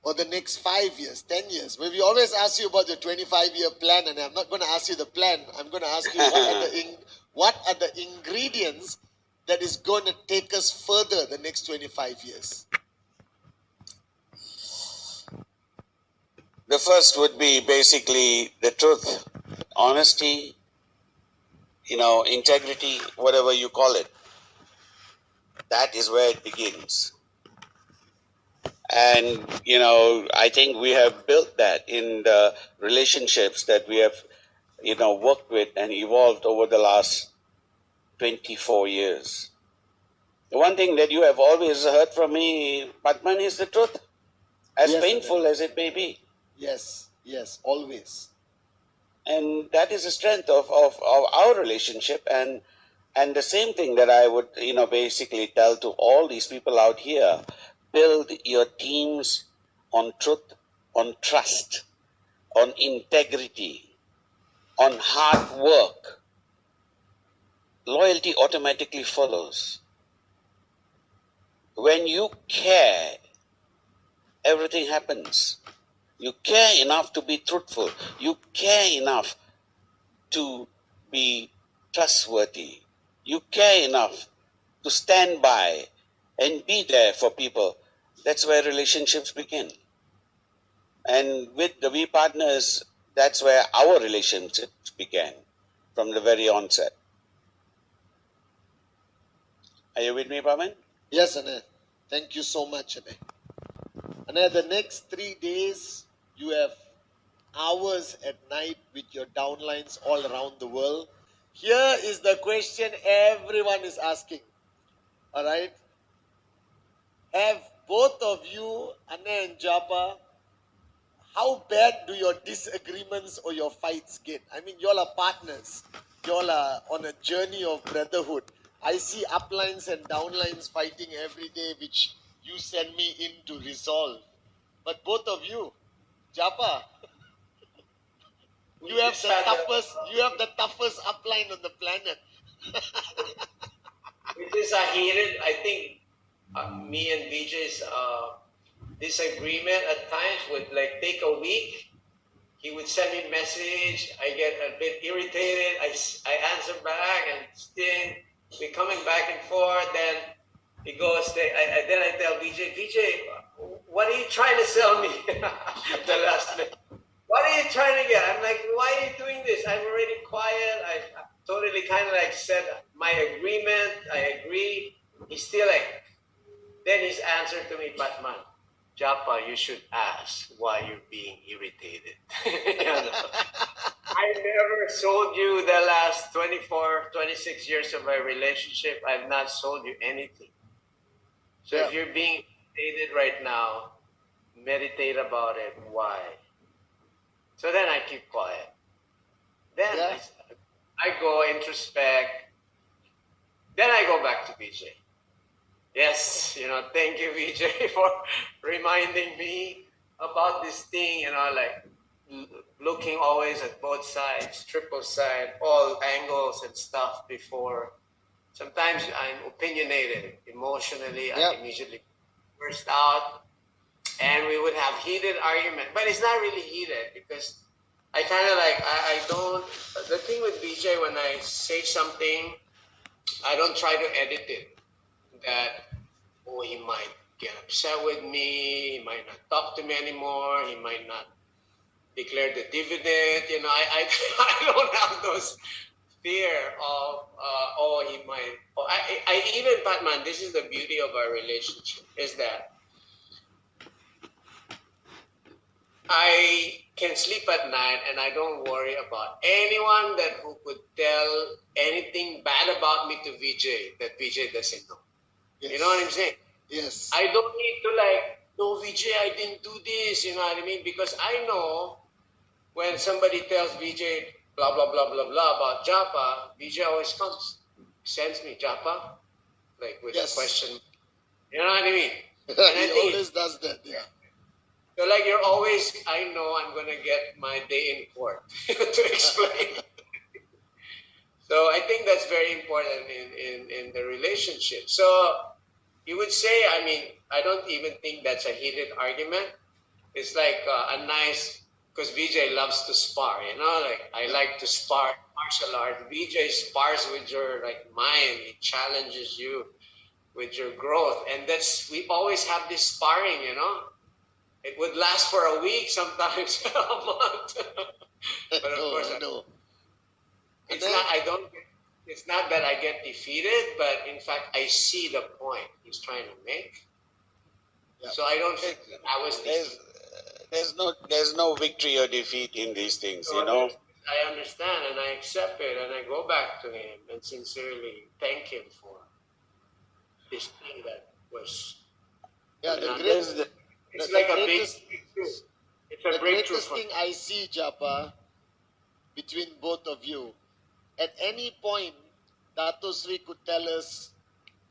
or the next 5 years, 10 years? Well, we always ask you about your 25-year plan, and I'm not going to ask you the plan. I'm going to ask you what are the ingredients that is going to take us further the next 25 years? The first would be basically the truth, honesty, integrity, whatever you call it. That is where it begins. And, I think we have built that in the relationships that we have, worked with and evolved over the last 24 years. The one thing that you have always heard from me, Padman, is the truth, as painful as it may be. Yes, always. And that is the strength of our relationship. And the same thing that I would, basically tell to all these people out here, build your teams on truth, on trust, on integrity, on hard work. Loyalty automatically follows. When you care, everything happens. You care enough to be truthful. You care enough to be trustworthy. You care enough to stand by and be there for people. That's where relationships begin. And with the We Partners, that's where our relationships began from the very onset. Are you with me, Paman? Yes, Anna. Thank you so much, Anna. Anna, the next 3 days, you have hours at night with your downlines all around the world. Here is the question everyone is asking. All right? Have both of you, Anna and Japa, how bad do your disagreements or your fights get? I mean, you all are partners. You all are on a journey of brotherhood. I see uplines and downlines fighting every day, which you send me in to resolve. But both of you, Japa, you have the toughest upline on the planet. It is a heated, I think, me and Vijay's disagreement at times would take a week. He would send me a message. I get a bit irritated. I answer back, and still we're coming back and forth. Then he goes. Then I tell Vijay, what are you trying to sell me? The last day. What are you trying to get? I'm like, why are you doing this? I'm already quiet. I totally kind of said my agreement. I agree. He's still then his answer to me, Batman, Japa, you should ask why you're being irritated. I never sold you the last 24, 26 years of our relationship. I've not sold you anything. So if you're being irritated right now, meditate about it. Why? So then I keep quiet. Then I go introspect. Then I go back to Vijay. Yes, thank you, Vijay, for reminding me about this thing, looking always at both sides, triple side, all angles and stuff before. Sometimes I'm opinionated emotionally. I immediately burst out, and we would have heated argument. But it's not really heated because I kind of I don't. The thing with Vijay, when I say something, I don't try to edit it. That, he might get upset with me, he might not talk to me anymore, he might not declare the dividend. I don't have those fear of, he might. I even, Batman, this is the beauty of our relationship, is that I can sleep at night and I don't worry about anyone who could tell anything bad about me to Vijay that Vijay doesn't know. Yes. You know what I'm saying? Yes. I don't need to no, Vijay, I didn't do this, you know what I mean? Because I know when somebody tells Vijay blah, blah, blah, blah, blah about Japa, Vijay always comes, sends me Japa, with a question. You know what I mean? And he always does that, yeah. So you're always, I know I'm going to get my day in court to explain. So I think that's very important in the relationship. So you would say, I don't even think that's a heated argument. It's like a nice, because Vijay loves to spar, you know, like I like to spar martial art. Vijay spars with your like mind. He challenges you with your growth. And that's, we always have this sparring, you know. It would last for a week, sometimes a month. But of course, no. it's And not, it's not that I get defeated, but in fact, I see the point he's trying to make. Yeah. So I don't think that I was defeated. There's no victory or defeat in these things, So you know. I understand and I accept it and I go back to him and sincerely thank him for this thing that was. Yeah, It's like a big breakthrough. It's a the breakthrough greatest for thing I see, Japa, between both of you, at any point, Dato Sri could tell us,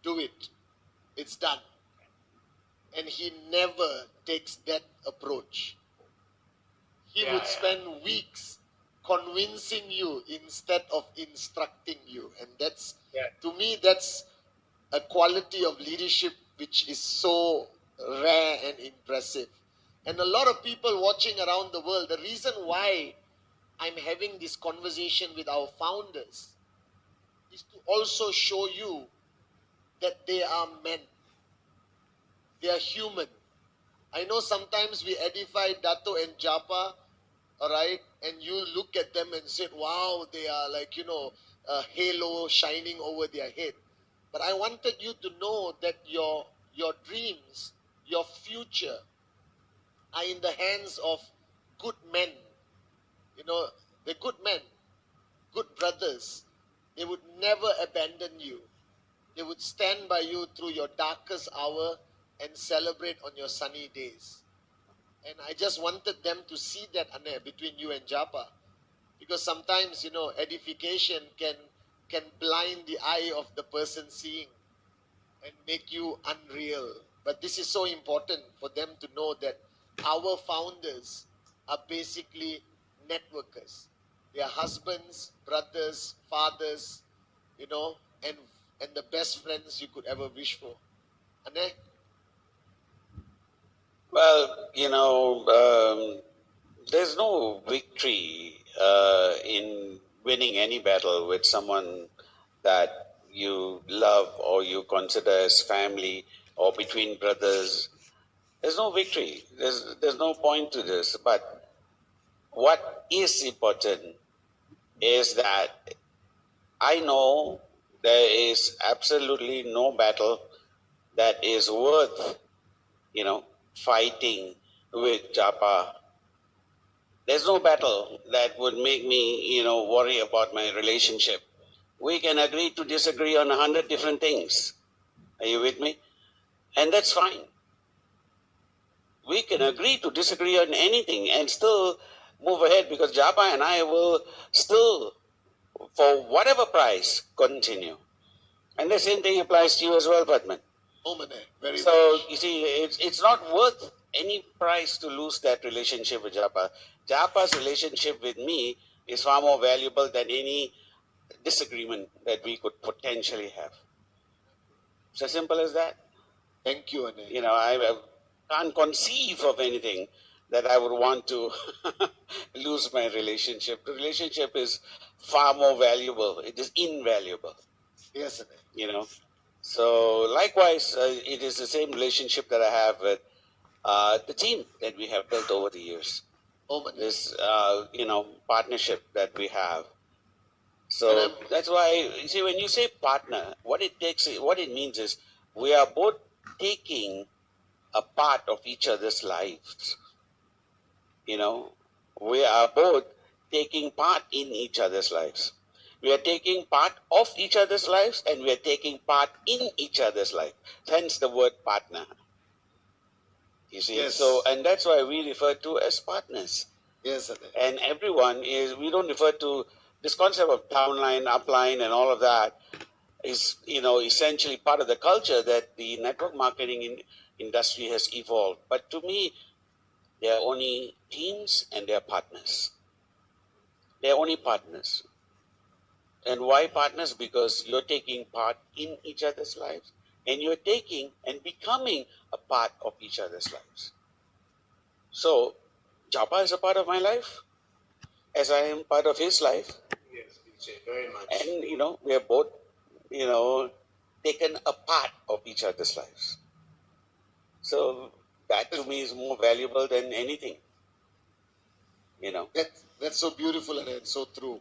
do it. It's done. And he never takes that approach. He would spend weeks convincing you instead of instructing you. And that's, to me, that's a quality of leadership which is so rare and impressive. And a lot of people watching around the world, the reason why I'm having this conversation with our founders is to also show you that they are men. They are human. I know sometimes we edify Dato and Japa, all right, and you look at them and say, wow, they are like, a halo shining over their head. But I wanted you to know that your dreams, your future are in the hands of good men. They're good men, good brothers. They would never abandon you. They would stand by you through your darkest hour and celebrate on your sunny days. And I just wanted them to see that, Ane, between you and Japa. Because sometimes, edification can blind the eye of the person seeing and make you unreal. But this is so important for them to know that our founders are basically networkers. They are husbands, brothers, fathers, and the best friends you could ever wish for. Ane? Well, there's no victory in winning any battle with someone that you love or you consider as family or between brothers. There's no victory. There's no point to this. But what is important is that I know there is absolutely no battle that is worth, fighting with Japa. There's no battle that would make me, worry about my relationship. We can agree to disagree on 100 different things. Are you with me? And that's fine. We can agree to disagree on anything and still move ahead because Japa and I will still, for whatever price, continue. And the same thing applies to you as well, Padman. Very So, much. you see, it's not worth any price to lose that relationship with Japa. Japa's relationship with me is far more valuable than any disagreement that we could potentially have. It's as simple as that. Thank you, Ane. I can't conceive of anything that I would want to lose my relationship. The relationship is far more valuable. It is invaluable. Yes, Ane. So likewise, it is the same relationship that I have with the team that we have built over the years. This, partnership that we have. So that's why, you see, when you say partner, what it means is we are both taking a part of each other's lives. We are both taking part in each other's lives. We are taking part of each other's lives and we are taking part in each other's life. Hence the word partner. You see, Yes. so, and that's why we refer to as partners. Yes, and everyone we don't refer to this concept of downline, upline, and all of that is, essentially part of the culture that the network marketing industry has evolved. But to me, they are only teams and they are partners. They are only partners. And why partners? Because you're taking part in each other's lives and you're taking and becoming a part of each other's lives. So, Japa is a part of my life, as I am part of his life. Yes, Vijay, very much. And, we have both, taken a part of each other's lives. So, that to me is more valuable than anything. That's so beautiful and so true.